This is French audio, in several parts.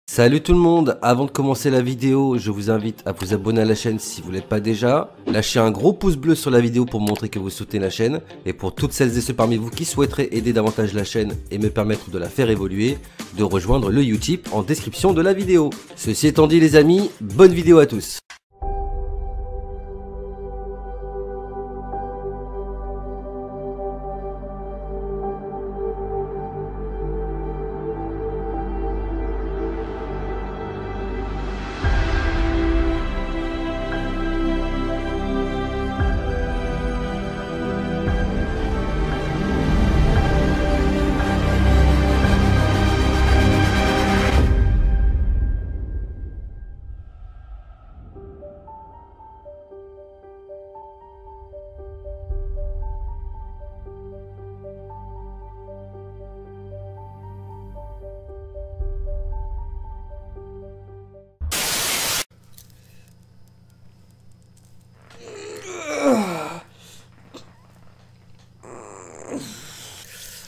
Salut tout le monde, avant de commencer la vidéo, je vous invite à vous abonner à la chaîne si vous ne l'êtes pas déjà. Lâchez un gros pouce bleu sur la vidéo pour montrer que vous soutenez la chaîne. Et pour toutes celles et ceux parmi vous qui souhaiteraient aider davantage la chaîne et me permettre de la faire évoluer, de rejoindre le Utip en description de la vidéo. Ceci étant dit les amis, bonne vidéo à tous.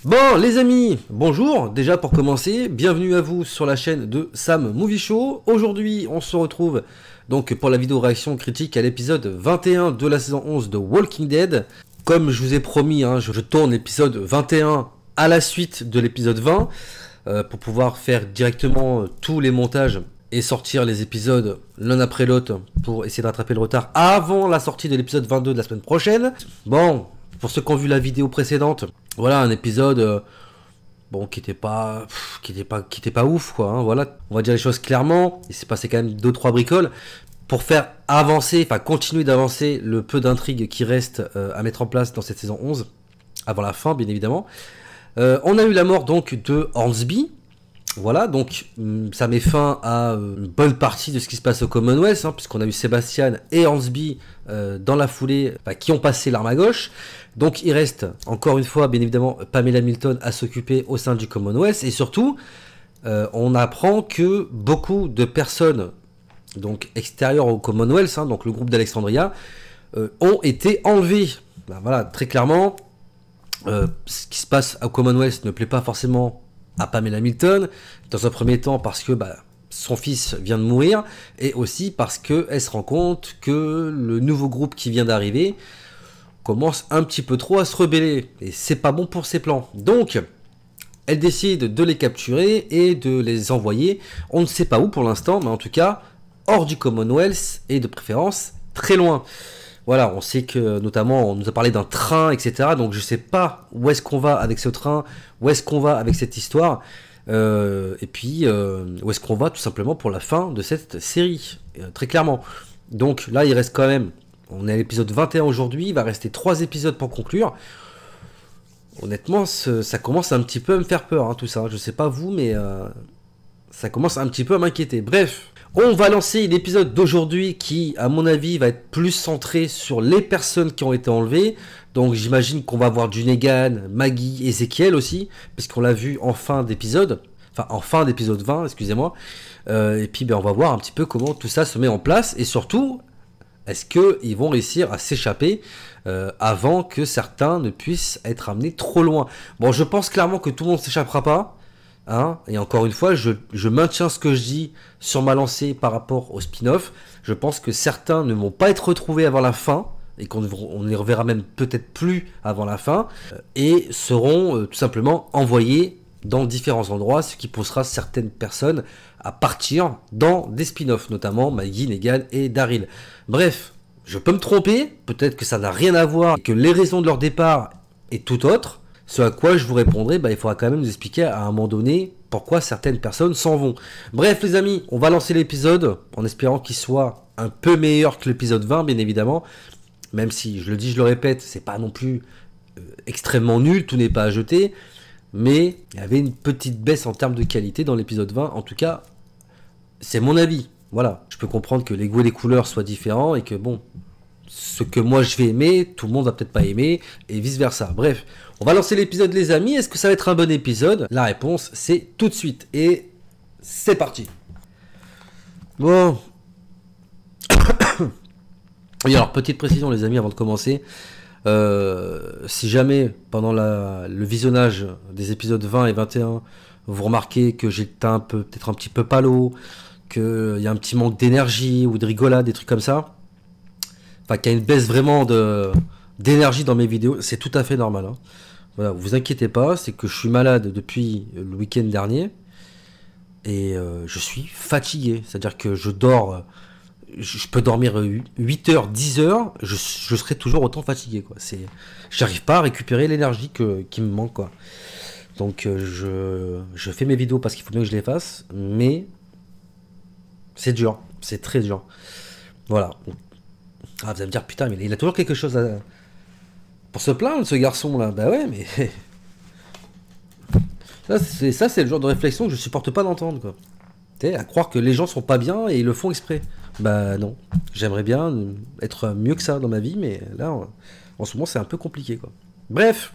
Bon les amis, bonjour, déjà pour commencer, bienvenue à vous sur la chaîne de Sam Movie Show. Aujourd'hui on se retrouve donc pour la vidéo réaction critique à l'épisode 21 de la saison 11 de Walking Dead. Comme je vous ai promis, je tourne l'épisode 21 à la suite de l'épisode 20 pour pouvoir faire directement tous les montages et sortir les épisodes l'un après l'autre pour essayer de rattraper le retard avant la sortie de l'épisode 22 de la semaine prochaine. Bon, pour ceux qui ont vu la vidéo précédente, voilà un épisode bon qui était pas ouf quoi, voilà, on va dire les choses clairement. Il s'est passé quand même 2-3 bricoles pour faire avancer, enfin continuer d'avancer le peu d'intrigue qui reste à mettre en place dans cette saison 11 avant la fin bien évidemment. On a eu la mort donc de Hornsby. Voilà, donc ça met fin à une bonne partie de ce qui se passe au Commonwealth, puisqu'on a eu Sebastian et Hornsby dans la foulée, qui ont passé l'arme à gauche. Donc il reste encore une fois, bien évidemment, Pamela Milton à s'occuper au sein du Commonwealth. Et surtout, on apprend que beaucoup de personnes donc extérieures au Commonwealth, donc le groupe d'Alexandria, ont été enlevées. Ben, voilà, très clairement, ce qui se passe au Commonwealth ne plaît pas forcément à Pamela Milton, dans un premier temps parce que son fils vient de mourir, et aussi parce qu'elle se rend compte que le nouveau groupe qui vient d'arriver commence un petit peu trop à se rebeller, et c'est pas bon pour ses plans. Donc, elle décide de les capturer et de les envoyer, on ne sait pas où pour l'instant, mais en tout cas, hors du Commonwealth, et de préférence très loin. Voilà, on sait que notamment on nous a parlé d'un train, etc. Donc je sais pas où est-ce qu'on va avec ce train, où est-ce qu'on va avec cette histoire, et puis où est-ce qu'on va tout simplement pour la fin de cette série, très clairement. Donc là il reste quand même, on est à l'épisode 21 aujourd'hui, il va rester 3 épisodes pour conclure. Honnêtement, ça commence un petit peu à me faire peur, tout ça. Je sais pas vous, mais ça commence un petit peu à m'inquiéter. Bref. On va lancer l'épisode d'aujourd'hui qui, à mon avis, va être plus centré sur les personnes qui ont été enlevées. Donc j'imagine qu'on va voir du Negan, Maggie, Ezekiel aussi, puisqu'on l'a vu en fin d'épisode, enfin en fin d'épisode 20, excusez-moi. Et puis on va voir un petit peu comment tout ça se met en place, et surtout, est-ce qu'ils vont réussir à s'échapper avant que certains ne puissent être amenés trop loin. Bon, je pense clairement que tout le monde ne s'échappera pas. Et encore une fois, je maintiens ce que je dis sur ma lancée par rapport au spin-off. Je pense que certains ne vont pas être retrouvés avant la fin, et qu'on ne les reverra même peut-être plus avant la fin, et seront tout simplement envoyés dans différents endroits, ce qui poussera certaines personnes à partir dans des spin-offs, notamment Maggie, Negan et Daryl. Bref, je peux me tromper, peut-être que ça n'a rien à voir, et que les raisons de leur départ est tout autre. Ce à quoi je vous répondrai, il faudra quand même nous expliquer à un moment donné pourquoi certaines personnes s'en vont. Bref les amis, on va lancer l'épisode en espérant qu'il soit un peu meilleur que l'épisode 20 bien évidemment. Même si, je le dis, je le répète, c'est pas non plus extrêmement nul, tout n'est pas à jeter. Mais il y avait une petite baisse en termes de qualité dans l'épisode 20. En tout cas, c'est mon avis. Voilà, je peux comprendre que les goûts et les couleurs soient différents et que bon, ce que moi je vais aimer, tout le monde va peut-être pas aimer, et vice versa. Bref, on va lancer l'épisode les amis. Est-ce que ça va être un bon épisode? La réponse c'est tout de suite, et c'est parti. Bon. Oui, alors petite précision les amis avant de commencer. Si jamais pendant le visionnage des épisodes 20 et 21 vous remarquez que j'étais peut-être un petit peu palo, qu'il y a un petit manque d'énergie ou de rigolade, des trucs comme ça. Enfin, qu'il y a une baisse vraiment d'énergie dans mes vidéos, c'est tout à fait normal. Hein. Voilà, vous inquiétez pas, c'est que je suis malade depuis le week-end dernier et je suis fatigué. C'est-à-dire que je dors, je peux dormir 8 heures, 10 heures, je serai toujours autant fatigué. Quoi. J'arrive pas à récupérer l'énergie qui me manque. Quoi. Donc je fais mes vidéos parce qu'il faut bien que je les fasse, mais c'est dur, c'est très dur. Voilà. Ah, vous allez me dire, putain, mais il a toujours quelque chose pour se plaindre, ce garçon-là. Bah ouais, mais... ça, c'est le genre de réflexion que je supporte pas d'entendre, quoi. Tu sais, à croire que les gens sont pas bien et ils le font exprès. Bah non. J'aimerais bien être mieux que ça dans ma vie, mais là, en ce moment, c'est un peu compliqué, quoi. Bref.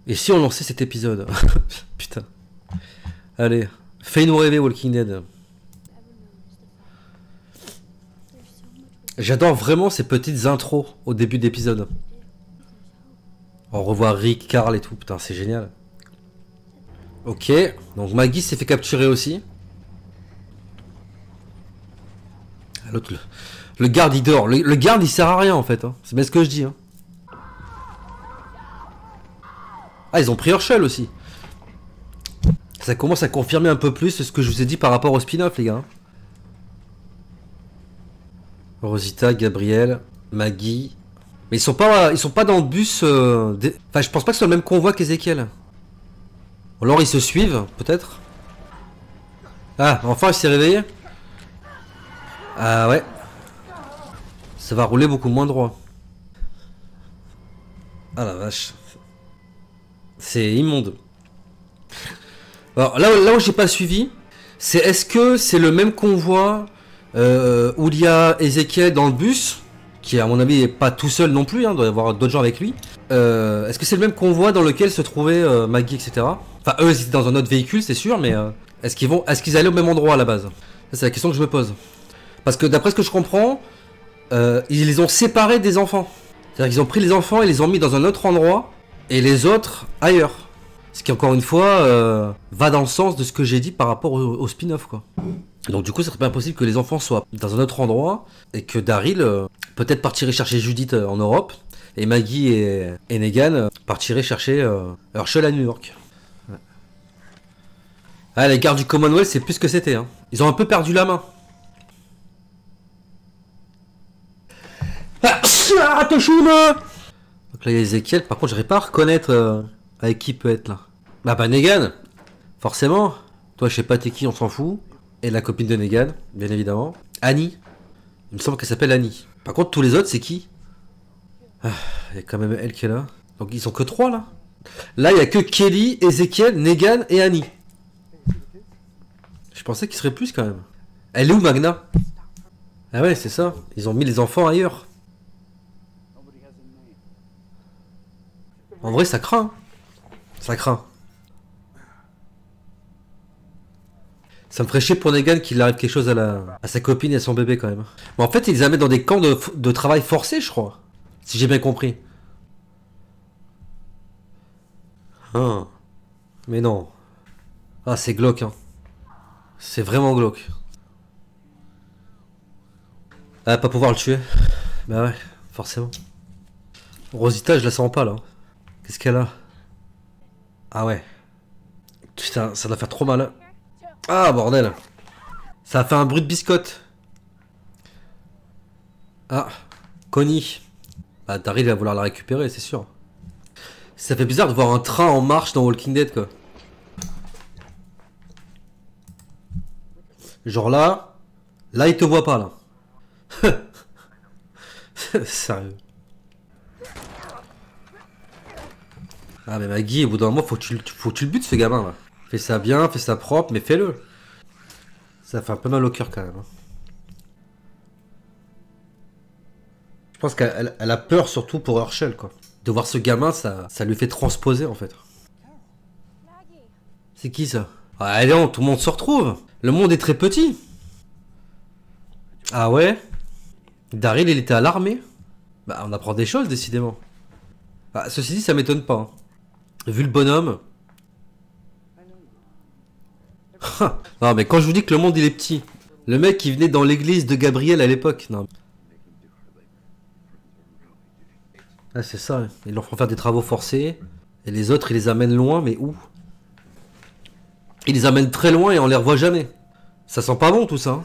Et si on lançait cet épisode? Putain. Allez. Fais-nous rêver, Walking Dead. J'adore vraiment ces petites intros au début d'épisode. On revoit Rick, Carl et tout, putain c'est génial. Ok, donc Maggie s'est fait capturer aussi. L'autre, le garde il dort, le garde il sert à rien en fait, hein. C'est bien ce que je dis. Hein. Ah ils ont pris Herschel aussi. Ça commence à confirmer un peu plus ce que je vous ai dit par rapport au spin-off les gars. Rosita, Gabriel, Maggie. Mais ils sont pas dans le bus. Enfin, je pense pas que ce soit le même convoi qu'Ezekiel. Alors ils se suivent, peut-être. Ah, enfin il s'est réveillé. Ah ouais. Ça va rouler beaucoup moins droit. Ah la vache. C'est immonde. Alors là où j'ai pas suivi, c'est est-ce que c'est le même convoi où il y a Ezekiel dans le bus, qui à mon avis est pas tout seul non plus, hein, doit y avoir d'autres gens avec lui. Est-ce que c'est le même convoi dans lequel se trouvait Maggie, etc. Enfin eux ils étaient dans un autre véhicule c'est sûr, mais est-ce qu'ils allaient au même endroit à la base? Ça, c'est la question que je me pose. Parce que d'après ce que je comprends, ils les ont séparés des enfants. C'est-à-dire qu'ils ont pris les enfants et les ont mis dans un autre endroit et les autres ailleurs. Ce qui encore une fois va dans le sens de ce que j'ai dit par rapport au spin-off quoi. Donc du coup ça serait pas impossible que les enfants soient dans un autre endroit et que Daryl peut-être partirait chercher Judith en Europe et Maggie et Negan partiraient chercher Herschel à New York. Ouais. Ah les gardes du Commonwealth c'est plus ce que c'était hein. Ils ont un peu perdu la main. Ah Toshima. Donc là il y a Ezekiel, par contre j'arrive pas à reconnaître avec qui peut être là. Bah Negan, forcément. Toi je sais pas t'es qui, on s'en fout. Et la copine de Negan, bien évidemment. Annie. Il me semble qu'elle s'appelle Annie. Par contre tous les autres c'est qui? Il y a quand même elle qui est là. Donc ils sont que 3 là. Là il y a que Kelly, Ezekiel, Negan et Annie. Je pensais qu'il serait plus quand même. Elle est où Magna? Ah ouais c'est ça. Ils ont mis les enfants ailleurs. En vrai ça craint. Ça craint. Ça me ferait chier pour Negan qu'il arrive quelque chose à sa copine et à son bébé quand même. Mais en fait, ils les amènent dans des camps de travail forcé, je crois. Si j'ai bien compris. Ah. Mais non. Ah, c'est glauque, hein. C'est vraiment glauque. Ah, pas pouvoir le tuer. Bah ouais, forcément. Rosita, je la sens pas là. Qu'est-ce qu'elle a? Ah ouais. Putain, ça doit faire trop mal. Ah bordel. Ça a fait un bruit de biscotte. Ah, Connie. Bah Daryl va vouloir la récupérer, c'est sûr. Ça fait bizarre de voir un train en marche dans Walking Dead quoi. Genre là il te voit pas là. Sérieux. Ah mais Maggie, au bout d'un moment faut que tu le butes ce gamin là. Fais ça bien, fais ça propre, mais fais-le. Ça fait un peu mal au cœur quand même. Je pense qu'elle a peur surtout pour Herschel quoi. De voir ce gamin, ça lui fait transposer en fait. C'est qui ça? Ah, allez non, tout le monde se retrouve. Le monde est très petit. Ah ouais? Daryl il était à l'armée? Bah on apprend des choses décidément. Bah, ceci dit ça m'étonne pas. Hein. Vu le bonhomme, Non, mais quand je vous dis que le monde il est petit, le mec qui venait dans l'église de Gabriel à l'époque, non. Ah, c'est ça, hein. Ils leur font faire des travaux forcés, et les autres ils les amènent loin, mais où? Ils les amènent très loin et on les revoit jamais. Ça sent pas bon tout ça. Hein.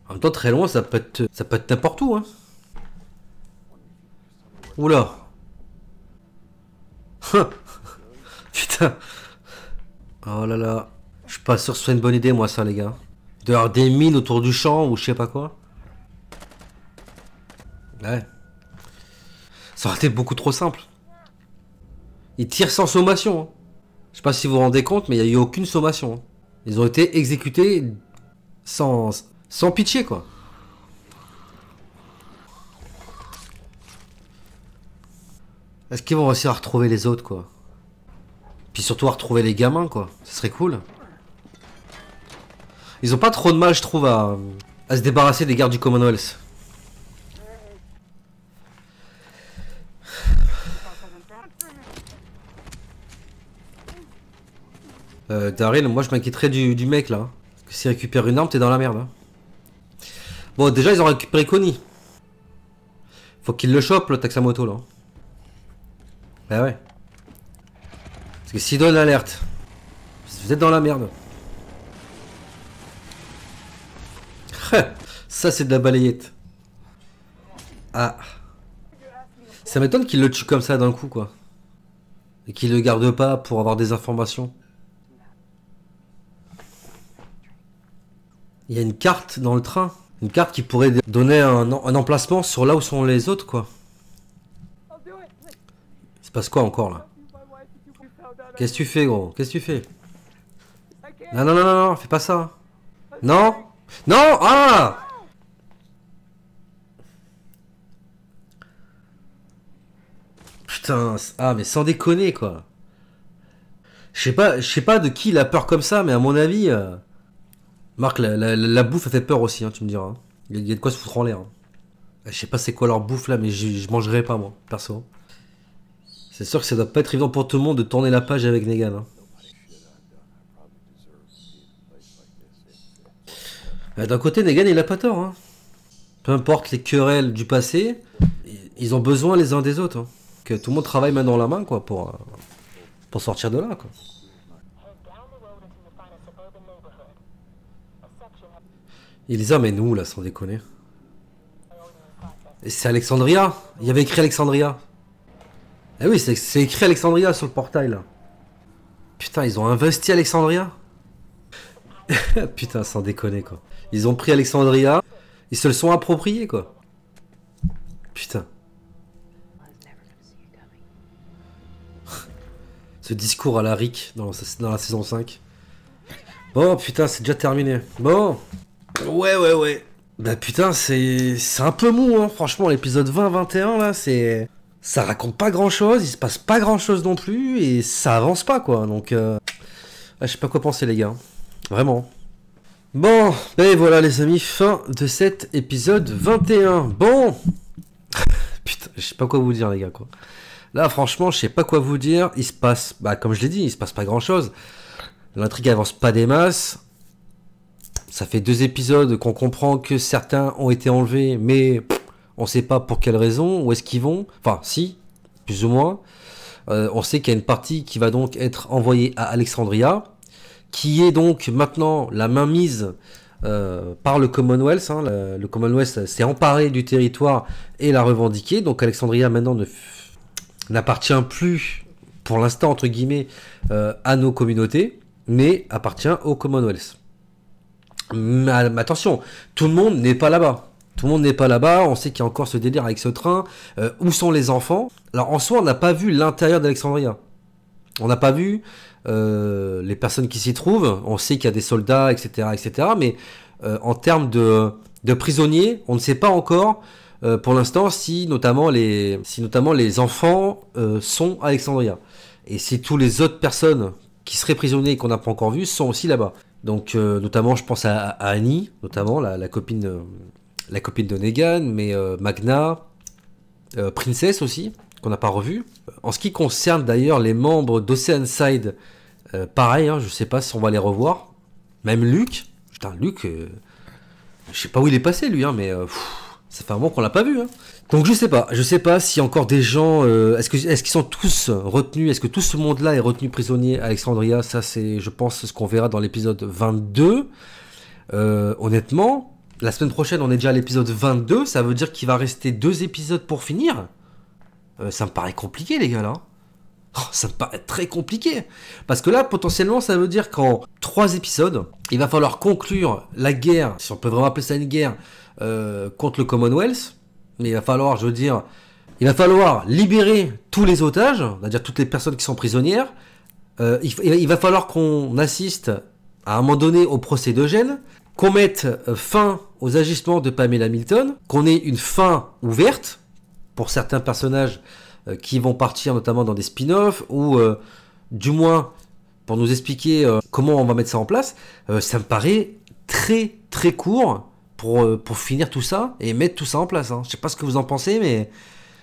En même temps, très loin, ça peut être n'importe où. Hein. Oula. Putain. Oh là là. Je suis pas sûr que ce soit une bonne idée, moi, ça, les gars. Il doit y avoir des mines autour du champ ou je sais pas quoi. Ouais. Ça aurait été beaucoup trop simple. Ils tirent sans sommation. Hein. Je sais pas si vous vous rendez compte, mais il n'y a eu aucune sommation. Hein. Ils ont été exécutés sans pitié, quoi. Est-ce qu'ils vont réussir à retrouver les autres, quoi? Puis surtout à retrouver les gamins, quoi. Ce serait cool. Ils ont pas trop de mal, je trouve, à se débarrasser des gardes du Commonwealth. Daryl, moi je m'inquiéterais du mec, là. Parce que s'il récupère une arme, t'es dans la merde. Hein. Bon, déjà, ils ont récupéré Connie. Faut qu'il le chope, le Taxamoto, là. Bah ouais. Parce que s'il donne l'alerte, vous êtes dans la merde. Ça, c'est de la balayette. Ah. Ça m'étonne qu'il le tue comme ça d'un coup, quoi. Et qu'il le garde pas pour avoir des informations. Il y a une carte dans le train. Une carte qui pourrait donner un emplacement sur là où sont les autres, quoi. Il se passe quoi encore, là? Qu'est-ce que tu fais, gros? Qu'est-ce que tu fais? Non, non, non, non, non, fais pas ça. Non? Non! Ah! Putain, ah, mais sans déconner, quoi. Je sais pas de qui il a peur comme ça, mais à mon avis... Marc, la bouffe a fait peur aussi, hein, tu me diras. Il y a de quoi se foutre en l'air. Hein. Je sais pas c'est quoi leur bouffe là, mais je mangerai pas moi, perso. C'est sûr que ça doit pas être évident pour tout le monde de tourner la page avec Negan. Hein. D'un côté, Negan il a pas tort. Hein. Peu importe les querelles du passé, ils ont besoin les uns des autres. Hein. Que tout le monde travaille main dans la main quoi, pour sortir de là. Quoi. Elisa, mais nous là, sans déconner. Et c'est Alexandria. Il y avait écrit Alexandria. Eh oui, c'est écrit Alexandria sur le portail là. Putain, ils ont investi Alexandria. Putain, sans déconner quoi. Ils ont pris Alexandria, ils se le sont appropriés quoi. Putain. Ce discours à la Rick dans la saison 5. Bon, putain, c'est déjà terminé. Bon. Ouais. Bah putain, c'est un peu mou, hein. Franchement, l'épisode 20-21, là, c'est... Ça raconte pas grand-chose, il se passe pas grand-chose non plus, et ça avance pas, quoi. Donc, je sais pas quoi penser, les gars. Vraiment. Bon, et voilà, les amis, fin de cet épisode 21. Bon. Putain, je sais pas quoi vous dire, les gars, quoi. Là, franchement, je sais pas quoi vous dire. Il se passe... Bah, comme je l'ai dit, il se passe pas grand-chose. L'intrigue avance pas des masses. Ça fait 2 épisodes qu'on comprend que certains ont été enlevés, mais on sait pas pour quelle raison, où est-ce qu'ils vont. Enfin, si, plus ou moins. On sait qu'il y a une partie qui va donc être envoyée à Alexandria, qui est donc maintenant la mainmise par le Commonwealth. Hein. Le Commonwealth s'est emparé du territoire et l'a revendiqué. Donc Alexandria maintenant n'appartient plus, pour l'instant, entre guillemets, à nos communautés, mais appartient au Commonwealth. Mais attention, tout le monde n'est pas là-bas. Tout le monde n'est pas là-bas. On sait qu'il y a encore ce délire avec ce train. Où sont les enfants? Alors en soi, on n'a pas vu l'intérieur d'Alexandria. On n'a pas vu les personnes qui s'y trouvent. On sait qu'il y a des soldats, etc., etc. Mais en termes de prisonniers, on ne sait pas encore, pour l'instant, si notamment les enfants sont à Alexandria. Et si toutes les autres personnes qui seraient prisonniers et qu'on n'a pas encore vues sont aussi là-bas. Donc notamment je pense à Annie, notamment la copine de Negan, mais Magna, Princess aussi, qu'on n'a pas revu. En ce qui concerne d'ailleurs les membres d'Oceanside Pareil, hein, je sais pas si on va les revoir. Même Luke. Putain, Luke, je sais pas où il est passé lui, hein, mais ça fait un moment qu'on l'a pas vu. Hein. Donc je sais pas si encore des gens, est-ce qu'ils sont tous retenus, est-ce que tout ce monde-là est retenu prisonnier à Alexandria? Ça c'est, je pense, ce qu'on verra dans l'épisode 22. Honnêtement, la semaine prochaine on est déjà à l'épisode 22, ça veut dire qu'il va rester 2 épisodes pour finir. Ça me paraît compliqué les gars là. Oh, ça me paraît très compliqué. Parce que là, potentiellement, ça veut dire qu'en 3 épisodes, il va falloir conclure la guerre, si on peut vraiment appeler ça une guerre, contre le Commonwealth. Mais il va falloir, je veux dire, il va falloir libérer tous les otages, c'est-à-dire toutes les personnes qui sont prisonnières. Il va falloir qu'on assiste à un moment donné au procès d'Eugène, qu'on mette fin aux agissements de Pamela Milton, qu'on ait une fin ouverte pour certains personnages qui vont partir notamment dans des spin-offs ou du moins pour nous expliquer comment on va mettre ça en place. Ça me paraît très très court pour finir tout ça et mettre tout ça en place. Hein. Je sais pas ce que vous en pensez, mais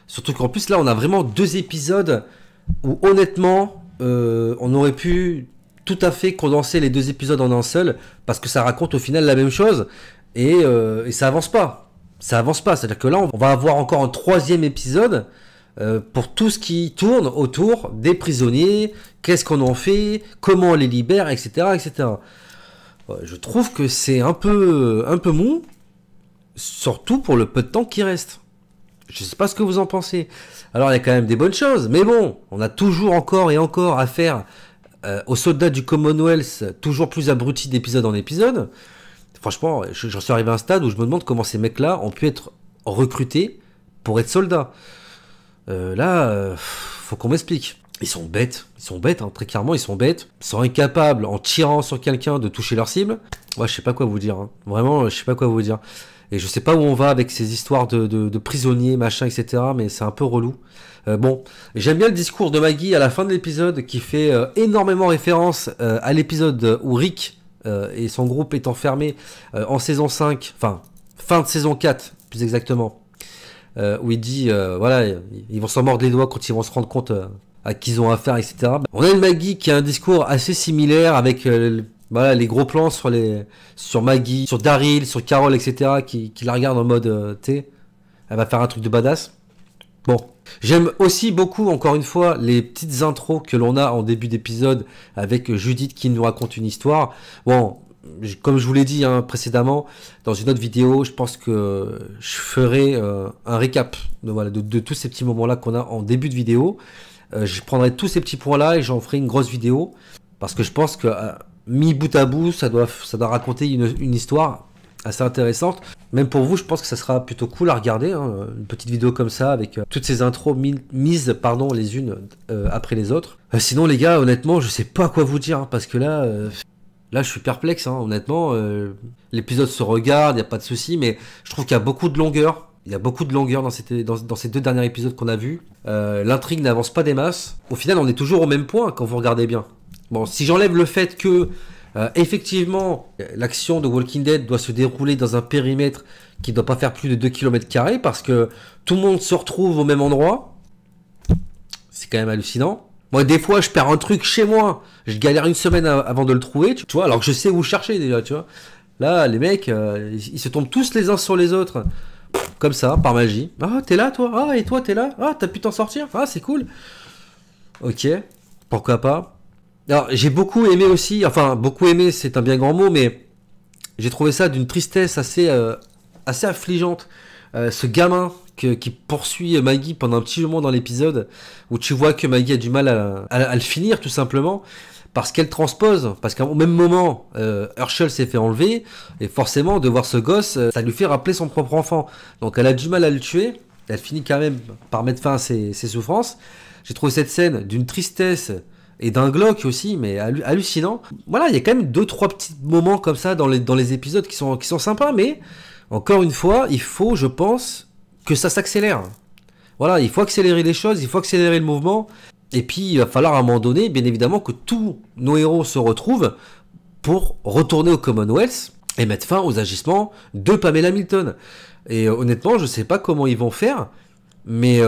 surtout qu'en plus là on a vraiment 2 épisodes où honnêtement on aurait pu tout à fait condenser les 2 épisodes en un seul parce que ça raconte au final la même chose et ça avance pas. Ça avance pas, c'est-à-dire que là on va avoir encore un 3e épisode pour tout ce qui tourne autour des prisonniers, qu'est-ce qu'on en fait, comment on les libère, etc. etc. Je trouve que c'est un peu mou, surtout pour le peu de temps qui reste. Je sais pas ce que vous en pensez. Alors il y a quand même des bonnes choses, mais bon, on a toujours encore et encore à faire aux soldats du Commonwealth, toujours plus abrutis d'épisode en épisode. Franchement, j'en suis arrivé à un stade où je me demande comment ces mecs-là ont pu être recrutés pour être soldats. Faut qu'on m'explique. Ils sont bêtes, hein, très clairement, ils sont bêtes. Ils sont incapables, en tirant sur quelqu'un, de toucher leur cible. Ouais, je sais pas quoi vous dire, hein. Vraiment, je sais pas quoi vous dire. Et je sais pas où on va avec ces histoires de prisonniers, machin, etc. Mais c'est un peu relou. Bon, j'aime bien le discours de Maggie à la fin de l'épisode qui fait énormément référence à l'épisode où Rick et son groupe est enfermé en saison 5, enfin, fin de saison 4, plus exactement. Où il dit, voilà, ils vont s'en mordre les doigts quand ils vont se rendre compte à qui ils ont affaire, etc. On a une Maggie qui a un discours assez similaire avec voilà, les gros plans sur Maggie, sur Daryl, sur Carol, etc. qui la regardent en mode, elle va faire un truc de badass. Bon, j'aime aussi beaucoup, encore une fois, les petites intros que l'on a en début d'épisode avec Judith qui nous raconte une histoire. Bon, comme je vous l'ai dit hein, précédemment, dans une autre vidéo, je pense que je ferai un récap de tous ces petits moments-là qu'on a en début de vidéo. Je prendrai tous ces petits points-là et j'en ferai une grosse vidéo. Parce que je pense que mis bout à bout, ça doit raconter une histoire assez intéressante. Même pour vous, je pense que ça sera plutôt cool à regarder. Hein, une petite vidéo comme ça avec toutes ces intros mises les unes après les autres. Sinon les gars, honnêtement, je sais pas quoi vous dire. Hein, parce que là... Là, je suis perplexe, hein, honnêtement. L'épisode se regarde, il n'y a pas de souci, mais je trouve qu'il y a beaucoup de longueur. Il y a beaucoup de longueur dans ces 2 derniers épisodes qu'on a vus. L'intrigue n'avance pas des masses. Au final, on est toujours au même point quand vous regardez bien. Bon, si j'enlève le fait que, effectivement, l'action de Walking Dead doit se dérouler dans un périmètre qui ne doit pas faire plus de 2 km² parce que tout le monde se retrouve au même endroit. C'est quand même hallucinant. Moi, des fois, je perds un truc chez moi. Je galère une semaine avant de le trouver, tu vois, alors que je sais où chercher déjà, tu vois. Là, les mecs, ils se tombent tous les uns sur les autres. Comme ça, par magie. Ah, t'es là, toi? Ah, et toi, t'es là? Ah, t'as pu t'en sortir? Ah, c'est cool. Ok, pourquoi pas. Alors, j'ai beaucoup aimé aussi, enfin, beaucoup aimé, c'est un bien grand mot, mais j'ai trouvé ça d'une tristesse assez affligeante. Ce gamin qui poursuit Maggie pendant un petit moment dans l'épisode, où tu vois que Maggie a du mal à le finir, tout simplement, parce qu'elle transpose, parce qu'au même moment, Herschel s'est fait enlever, et forcément, de voir ce gosse, ça lui fait rappeler son propre enfant. Donc elle a du mal à le tuer, elle finit quand même par mettre fin à ses souffrances. J'ai trouvé cette scène d'une tristesse et d'un glauque aussi, mais hallucinant. Voilà, il y a quand même 2-3 petits moments comme ça dans les épisodes qui sont sympas, mais encore une fois, il faut, je pense, que ça s'accélère. Voilà, il faut accélérer les choses, il faut accélérer le mouvement, et puis il va falloir à un moment donné, bien évidemment, que tous nos héros se retrouvent pour retourner au Commonwealth et mettre fin aux agissements de Pamela Milton. Et honnêtement, je sais pas comment ils vont faire, mais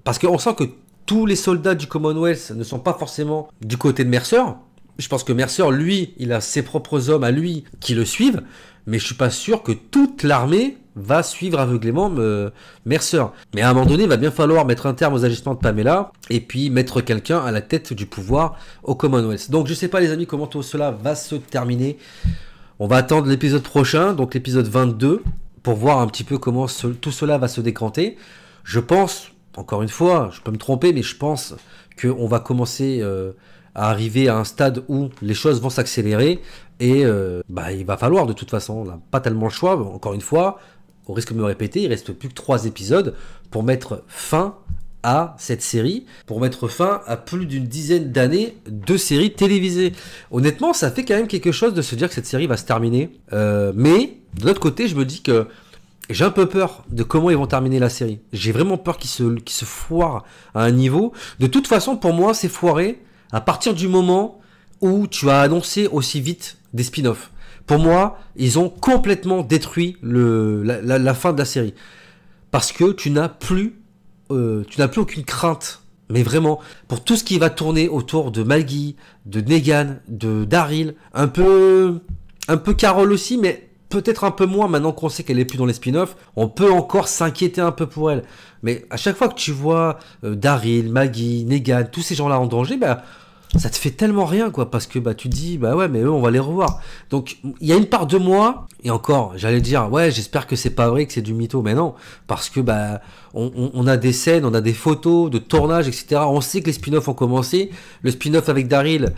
parce qu'on sent que tous les soldats du Commonwealth ne sont pas forcément du côté de Mercer. Je pense que Mercer, lui, il a ses propres hommes à lui qui le suivent, mais je suis pas sûr que toute l'armée va suivre aveuglément Mercer. Mais à un moment donné, il va bien falloir mettre un terme aux agissements de Pamela et puis mettre quelqu'un à la tête du pouvoir au Commonwealth. Donc je sais pas les amis comment tout cela va se terminer. On va attendre l'épisode prochain, donc l'épisode 22, pour voir un petit peu comment tout cela va se décanter. Je pense, encore une fois, je peux me tromper, mais je pense qu'on va commencer à arriver à un stade où les choses vont s'accélérer et il va falloir de toute façon, on n'a pas tellement le choix, encore une fois, au risque de me répéter, il reste plus que 3 épisodes pour mettre fin à cette série, pour mettre fin à plus d'une dizaine d'années de séries télévisées. Honnêtement, ça fait quand même quelque chose de se dire que cette série va se terminer, mais de l'autre côté, je me dis que j'ai un peu peur de comment ils vont terminer la série. J'ai vraiment peur qu'ils se foirent à un niveau. De toute façon, pour moi, c'est foiré à partir du moment où tu as annoncé aussi vite des spin-offs. Pour moi, ils ont complètement détruit la fin de la série. Parce que tu n'as plus aucune crainte. Mais vraiment, pour tout ce qui va tourner autour de Maggie, de Negan, de Daryl, un peu Carol aussi, mais peut-être un peu moins maintenant qu'on sait qu'elle est plus dans les spin-offs, on peut encore s'inquiéter un peu pour elle. Mais à chaque fois que tu vois Daryl, Maggie, Negan, tous ces gens-là en danger, ça te fait tellement rien, quoi, parce que tu te dis, ouais, mais eux, on va les revoir. Donc, il y a une part de moi, et encore, j'allais dire, ouais, j'espère que c'est pas vrai, que c'est du mytho, mais non, parce que on a des scènes, on a des photos de tournage, etc. On sait que les spin-offs ont commencé. Le spin-off avec Daryl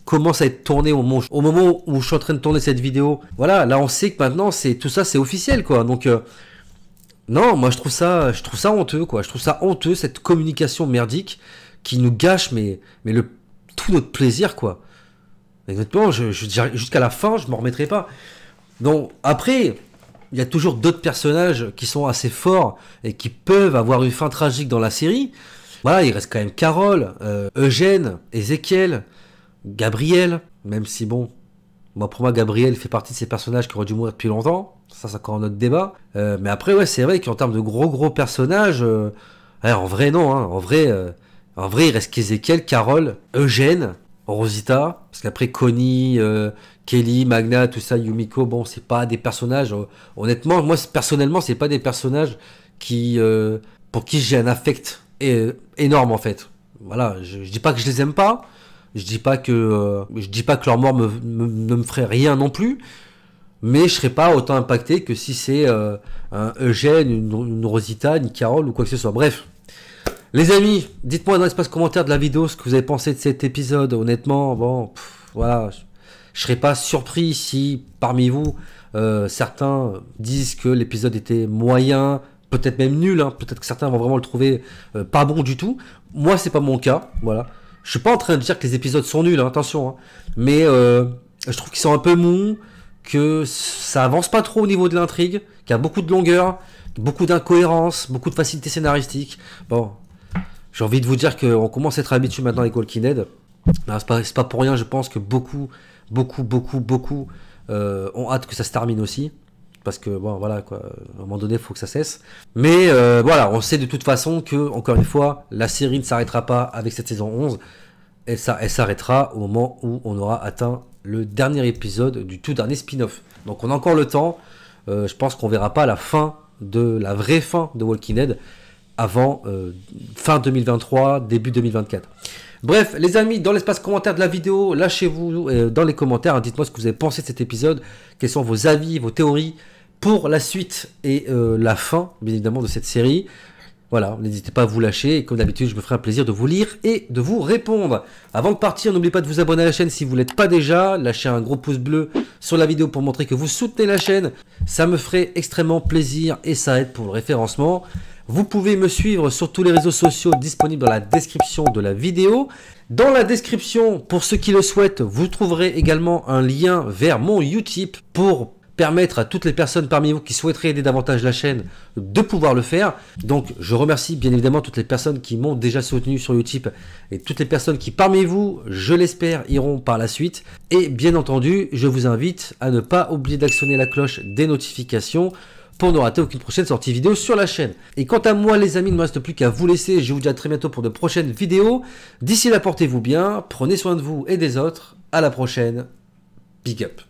commence à être tourné au moment où je suis en train de tourner cette vidéo. Voilà, là, on sait que maintenant, tout ça, c'est officiel, quoi. Donc, non, moi, je trouve ça honteux, quoi. Je trouve ça honteux, cette communication merdique qui nous gâche, mais tout notre plaisir, quoi. Honnêtement, jusqu'à la fin, je m'en remettrai pas. Donc, après, il y a toujours d'autres personnages qui sont assez forts et qui peuvent avoir une fin tragique dans la série. Voilà, il reste quand même Carol, Eugène, Ezekiel, Gabriel, même si bon, pour moi, Gabriel fait partie de ces personnages qui auraient dû mourir depuis longtemps. Ça, c'est encore un autre débat. Mais après, ouais, c'est vrai qu'en termes de gros personnages, en vrai, non, hein, en vrai, il reste qu'Ezekiel, Carol, Eugène, Rosita, parce qu'après Connie, Kelly, Magna, tout ça, Yumiko, bon, c'est pas des personnages, honnêtement, moi, personnellement, c'est pas des personnages pour qui j'ai un affect énorme, en fait. Voilà, je dis pas que je les aime pas, je dis pas que leur mort ne me ferait rien non plus, mais je serais pas autant impacté que si c'est un Eugène, une Rosita, une Carole ou quoi que ce soit. Bref. Les amis, dites-moi dans l'espace commentaire de la vidéo ce que vous avez pensé de cet épisode. Honnêtement, bon, voilà, je serais pas surpris si parmi vous, certains disent que l'épisode était moyen, peut-être même nul, hein. Peut-être que certains vont vraiment le trouver pas bon du tout. Moi, c'est pas mon cas, voilà. Je suis pas en train de dire que les épisodes sont nuls, hein, attention, hein. Mais je trouve qu'ils sont un peu mous, que ça avance pas trop au niveau de l'intrigue, qu'il y a beaucoup de longueur, beaucoup d'incohérences, beaucoup de facilité scénaristique. Bon. J'ai envie de vous dire qu'on commence à être habitué maintenant avec Walking Dead. C'est pas pour rien, je pense que beaucoup ont hâte que ça se termine aussi. Parce que, bon, voilà, quoi, à un moment donné, il faut que ça cesse. Mais voilà, on sait de toute façon que, encore une fois, la série ne s'arrêtera pas avec cette saison 11. Elle s'arrêtera au moment où on aura atteint le dernier épisode du tout dernier spin-off. Donc on a encore le temps. Je pense qu'on verra pas la vraie fin de Walking Dead avant fin 2023, début 2024. Bref, les amis, dans l'espace commentaire de la vidéo, lâchez-vous dans les commentaires, hein, dites-moi ce que vous avez pensé de cet épisode, quels sont vos avis, vos théories pour la suite et la fin, bien évidemment, de cette série. Voilà, n'hésitez pas à vous lâcher, et comme d'habitude, je me ferai un plaisir de vous lire et de vous répondre. Avant de partir, n'oubliez pas de vous abonner à la chaîne si vous ne l'êtes pas déjà, lâchez un gros pouce bleu sur la vidéo pour montrer que vous soutenez la chaîne, ça me ferait extrêmement plaisir et ça aide pour le référencement. Vous pouvez me suivre sur tous les réseaux sociaux disponibles dans la description de la vidéo. Dans la description, pour ceux qui le souhaitent, vous trouverez également un lien vers mon Utip pour permettre à toutes les personnes parmi vous qui souhaiteraient aider davantage la chaîne de pouvoir le faire. Donc je remercie bien évidemment toutes les personnes qui m'ont déjà soutenu sur Utip et toutes les personnes qui parmi vous, je l'espère, iront par la suite. Et bien entendu, je vous invite à ne pas oublier d'actionner la cloche des notifications pour ne rater aucune prochaine sortie vidéo sur la chaîne. Et quant à moi les amis, il ne me reste plus qu'à vous laisser, je vous dis à très bientôt pour de prochaines vidéos. D'ici là, portez-vous bien, prenez soin de vous et des autres, à la prochaine, big up.